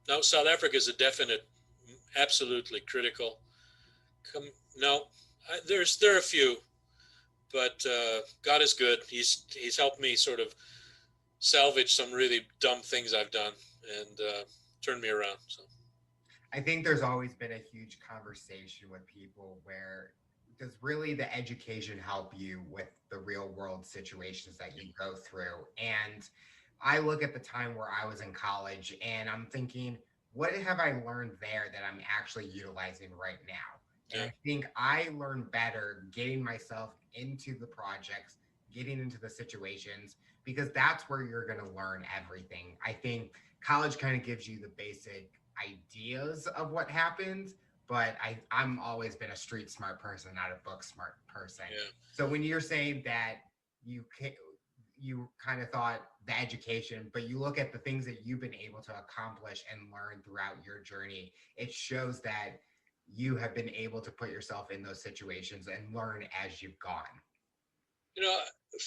No, South Africa is a definite, absolutely critical. There are a few, but God is good. He's helped me sort of salvage some really dumb things I've done and turned me around. So
I think there's always been a huge conversation with people where does really the education help you with the real world situations that you go through? And I look at the time where I was in college and I'm thinking, what have I learned there that I'm actually utilizing right now? And
yeah.
I think I learned better getting myself into the projects, getting into the situations, because that's where you're going to learn everything. I think college kind of gives you the basic ideas of what happens, but I'm always been a street smart person, not a book smart person.
Yeah.
So when you're saying that you kind of thought the education, but you look at the things that you've been able to accomplish and learn throughout your journey, it shows that you have been able to put yourself in those situations and learn as you've gone.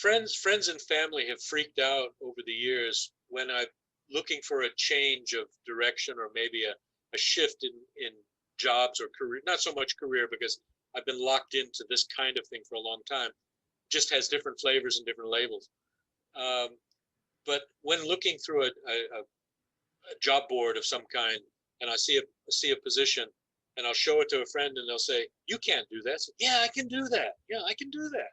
Friends and family have freaked out over the years when I'm looking for a change of direction or maybe a shift in jobs or career, not so much career because I've been locked into this kind of thing for a long time. It just has different flavors and different labels. But when looking through a job board of some kind, and I see a position, and I'll show it to a friend, and they'll say, "You can't do that." So, yeah, I can do that. Yeah, I can do that.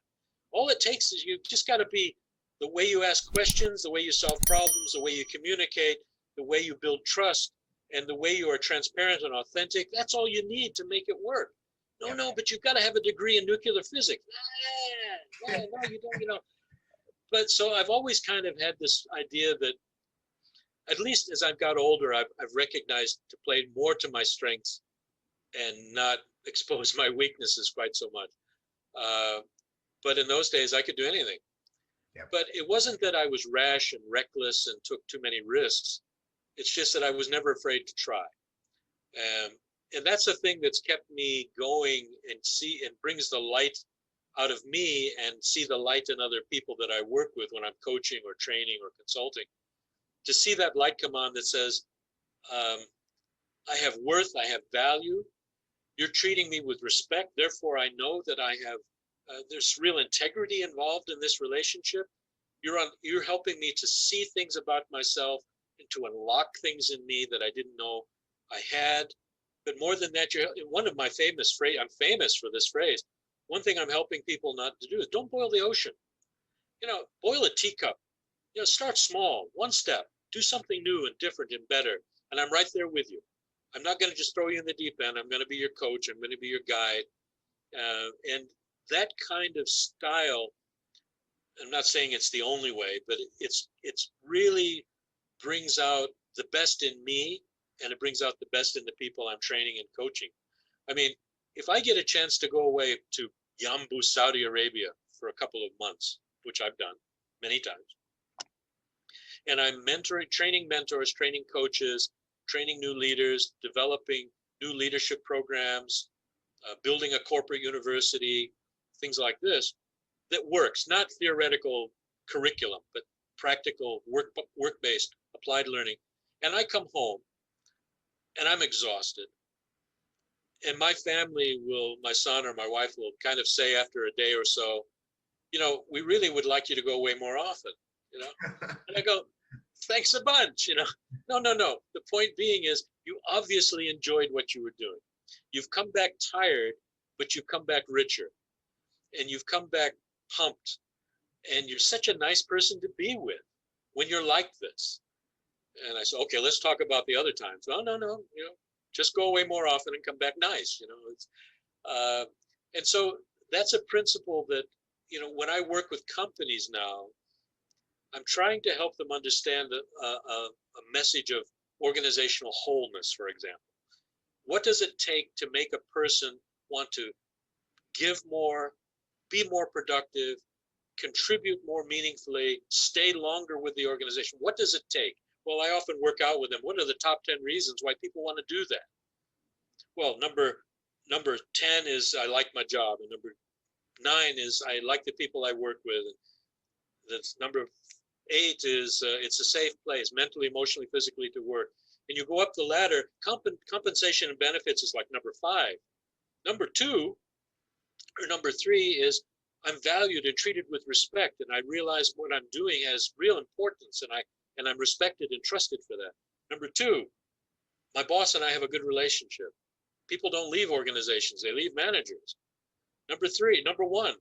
All it takes is you just got to be the way you ask questions, the way you solve problems, the way you communicate, the way you build trust, and the way you are transparent and authentic. That's all you need to make it work. No, but you've got to have a degree in nuclear physics. No, you don't. but so I've always kind of had this idea that at least as I've got older, I've recognized to play more to my strengths and not expose my weaknesses quite so much. But in those days, I could do anything.
Yep.
But it wasn't that I was rash and reckless and took too many risks. It's just that I was never afraid to try. And that's the thing that's kept me going and brings the light out of me and see the light in other people that I work with when I'm coaching or training or consulting. To see that light come on that says, I have worth, I have value. You're treating me with respect. Therefore, I know that I have, there's real integrity involved in this relationship. You're helping me to see things about myself and to unlock things in me that I didn't know I had. But more than that, one of my famous phrase, I'm famous for this phrase. One thing I'm helping people not to do is don't boil the ocean. Boil a teacup. Start small, one step, do something new and different and better. And I'm right there with you. I'm not going to just throw you in the deep end. I'm going to be your coach. I'm going to be your guide. And that kind of style, I'm not saying it's the only way, but it's really brings out the best in me, and it brings out the best in the people I'm training and coaching. I mean, if I get a chance to go away to Yambu, Saudi Arabia for a couple of months, which I've done many times, and I'm training mentors, training coaches, training new leaders, developing new leadership programs, building a corporate university, things like this, that works, not theoretical curriculum, but practical work-based applied learning. And I come home and I'm exhausted. And my family my son or my wife will kind of say after a day or so, we really would like you to go away more often, And I go, thanks a bunch, No. The point being is you obviously enjoyed what you were doing. You've come back tired, but you've come back richer. And you've come back pumped. And you're such a nice person to be with when you're like this. And I said, okay, let's talk about the other times. Oh, no, just go away more often and come back nice, and so that's a principle that, when I work with companies now, I'm trying to help them understand a message of organizational wholeness, for example. What does it take to make a person want to give more, be more productive, contribute more meaningfully, stay longer with the organization? What does it take? Well, I often work out with them. What are the top 10 reasons why people want to do that? Well, number 10 is I like my job, and number 9 is I like the people I work with. That's number 8 is it's a safe place, mentally, emotionally, physically, to work. And you go up the ladder. Compensation and benefits is like number 5. Number 2 or number 3 is I'm valued and treated with respect, and I realize what I'm doing has real importance, and I'm respected and trusted for that. Number 2, my boss and I have a good relationship. People don't leave organizations, they leave managers. Number 1,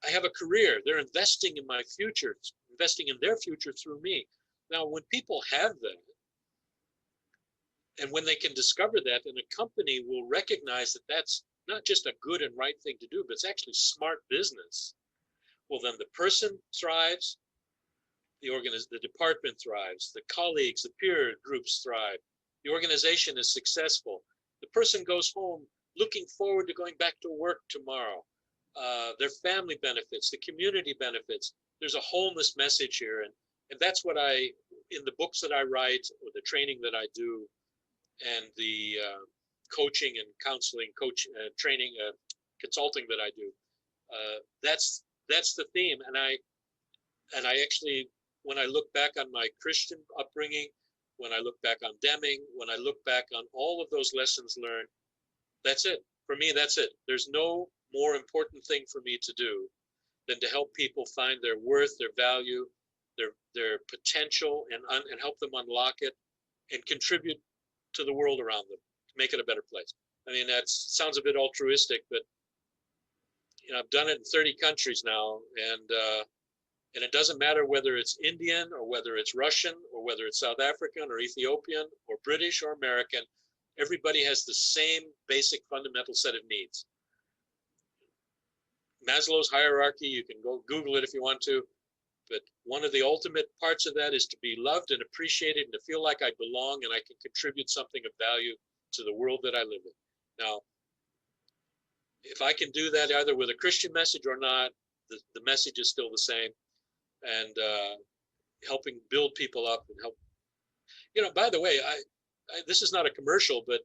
I have a career. They're investing in my future, investing in their future through me. Now, when people have that, and when they can discover that, and a company will recognize that that's not just a good and right thing to do, but it's actually smart business, well, then the person thrives, the department thrives, the colleagues, the peer groups thrive, the organization is successful. The person goes home looking forward to going back to work tomorrow. Their family benefits, the community benefits. There's a wholeness message here, and that's what in the books that I write, or the training that I do, and the coaching and counseling, training, consulting that I do. That's the theme, and I actually, when I look back on my Christian upbringing, when I look back on Deming, when I look back on all of those lessons learned, that's it. For me, that's it. There's no more important thing for me to do than to help people find their worth, their value, their potential, and help them unlock it and contribute to the world around them to make it a better place. I mean, that sounds a bit altruistic, but I've done it in 30 countries now, and it doesn't matter whether it's Indian or whether it's Russian or whether it's South African or Ethiopian or British or American. Everybody has the same basic fundamental set of needs. Maslow's hierarchy, you can go Google it if you want to. But one of the ultimate parts of that is to be loved and appreciated and to feel like I belong and I can contribute something of value to the world that I live in. Now, if I can do that either with a Christian message or not, the message is still the same. And helping build people up and help. By the way, this is not a commercial, but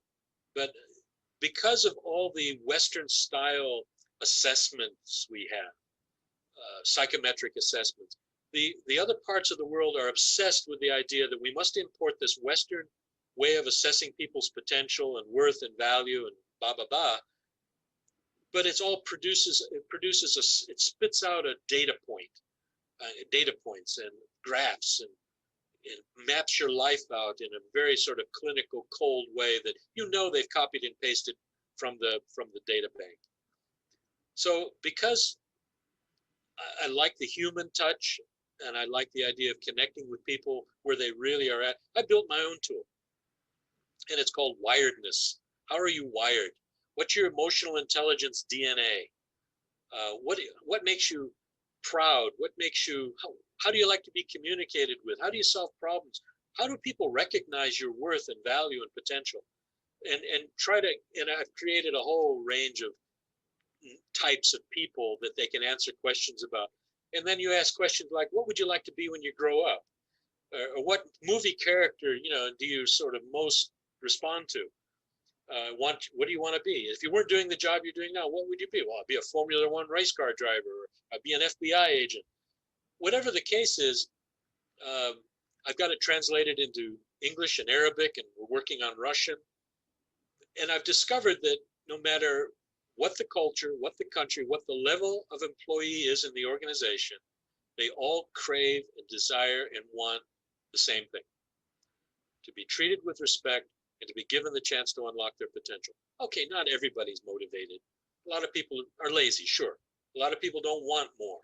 because of all the Western style assessments we have, psychometric assessments, the other parts of the world are obsessed with the idea that we must import this Western way of assessing people's potential and worth and value and blah blah blah. But it spits out a data points and graphs and maps your life out in a very sort of clinical, cold way that they've copied and pasted from the data bank. So because I like the human touch and I like the idea of connecting with people where they really are at, I built my own tool, and it's called wiredness. How are you wired? What's your emotional intelligence DNA? What makes you proud? What makes you, how do you like to be communicated with? How do you solve problems? How do people recognize your worth and value and potential? And I've created a whole range of types of people that they can answer questions about. And then you ask questions like, what would you like to be when you grow up? Or what movie character, do you sort of most respond to? What do you want to be? If you weren't doing the job you're doing now, what would you be? Well, I'd be a Formula One race car driver, or I'd be an FBI agent. Whatever the case is, I've got it translated into English and Arabic, and we're working on Russian. And I've discovered that no matter what the culture, what the country, what the level of employee is in the organization, they all crave and desire and want the same thing: to be treated with respect and to be given the chance to unlock their potential. Okay, not everybody's motivated. A lot of people are lazy, sure. A lot of people don't want more.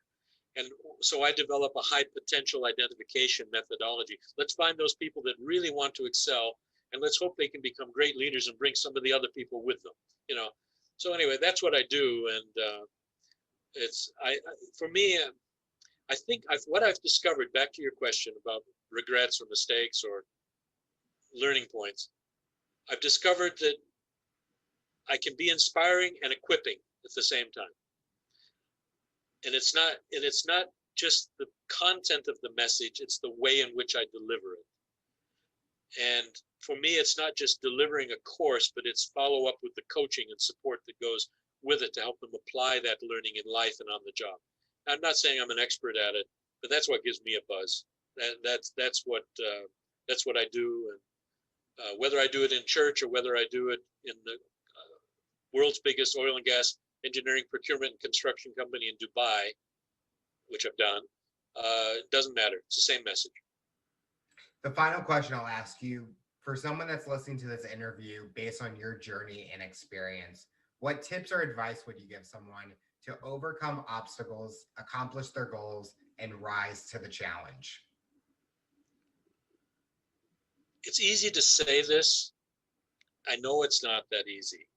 And so I develop a high potential identification methodology. Let's find those people that really want to excel, and let's hope they can become great leaders and bring some of the other people with them. So anyway, that's what I do. And for me, I think what I've discovered, back to your question about regrets or mistakes or learning points, I've discovered that I can be inspiring and equipping at the same time. And it's not just the content of the message, it's the way in which I deliver it. And for me, it's not just delivering a course, but it's follow up with the coaching and support that goes with it to help them apply that learning in life and on the job. I'm not saying I'm an expert at it, but that's what gives me a buzz. That's what I do. And whether I do it in church or whether I do it in the world's biggest oil and gas engineering, procurement, and construction company in Dubai, which I've done, it doesn't matter. It's the same message.
The final question I'll ask you, for someone that's listening to this interview based on your journey and experience, what tips or advice would you give someone to overcome obstacles, accomplish their goals, and rise to the challenge?
It's easy to say this. I know it's not that easy.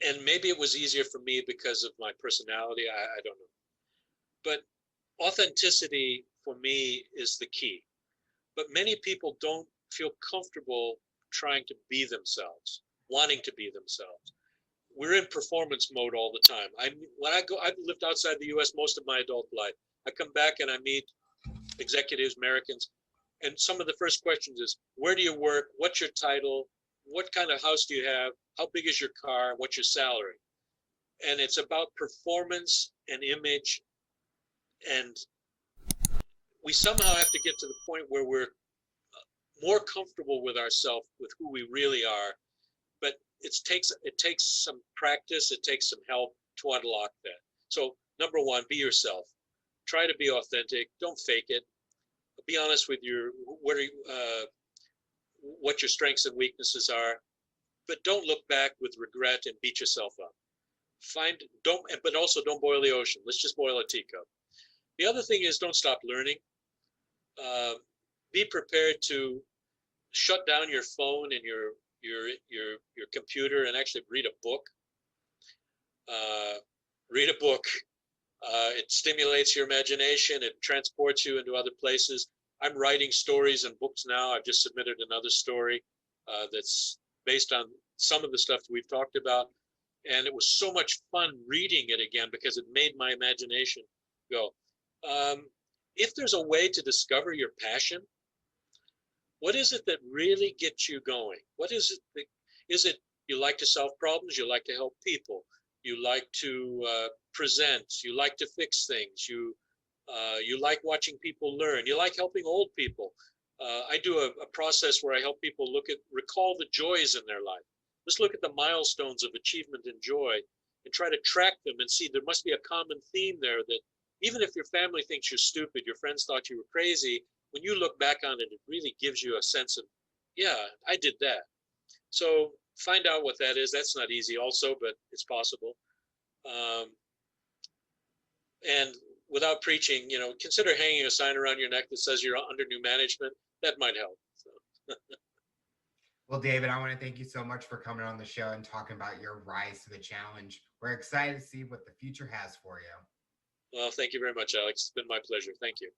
And maybe it was easier for me because of my personality. I don't know. But authenticity for me is the key. But many people don't feel comfortable trying to be themselves, wanting to be themselves. We're in performance mode all the time. I've lived outside the US most of my adult life. I come back and I meet executives, Americans, and some of the first questions is, where do you work? What's your title? What kind of house do you have? How big is your car? What's your salary? And it's about performance and image. And we somehow have to get to the point where we're more comfortable with ourselves, with who we really are. But it takes some practice. It takes some help to unlock that. So number one, be yourself. Try to be authentic. Don't fake it. Be honest with what your strengths and weaknesses are, but don't look back with regret and beat yourself up. But also don't boil the ocean. Let's just boil a teacup. The other thing is, don't stop learning. Be prepared to shut down your phone and your computer and actually read a book. Read a book. It stimulates your imagination. It transports you into other places. I'm writing stories and books now. I've just submitted another story that's based on some of the stuff that we've talked about. And it was so much fun reading it again because it made my imagination go. If there's a way to discover your passion, what is it that really gets you going? What is it is it you like to solve problems? You like to help people? You like to present? You like to fix things? You like watching people learn? You like helping old people? I do a process where I help people recall the joys in their life. Just look at the milestones of achievement and joy and try to track them and see there must be a common theme there that even if your family thinks you're stupid, your friends thought you were crazy, when you look back on it, it really gives you a sense of, yeah, I did that. So find out what that is. That's not easy also, but it's possible. And without preaching, consider hanging a sign around your neck that says you're under new management. That might help. So.
Well, David, I want to thank you so much for coming on the show and talking about your rise to the challenge. We're excited to see what the future has for you.
Well, thank you very much, Alex. It's been my pleasure. Thank you.